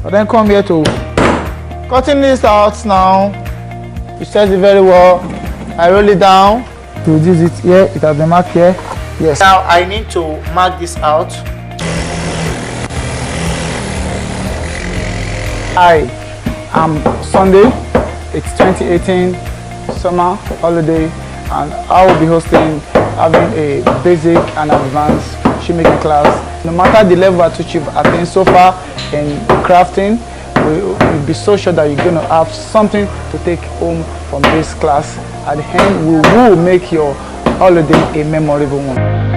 But then come here to cutting this out now. You set it very well. I roll it down. To reduce it here, it has been marked here. Yes. Now I need to mark this out. Hi, I'm Sunday. It's 2018 summer holiday, and I will be having a basic and advanced shoemaking class. No matter the level at which you've attained so far in crafting, we'll be so sure that you're going to have something to take home from this class. At the end, we will make your holiday a memorable one.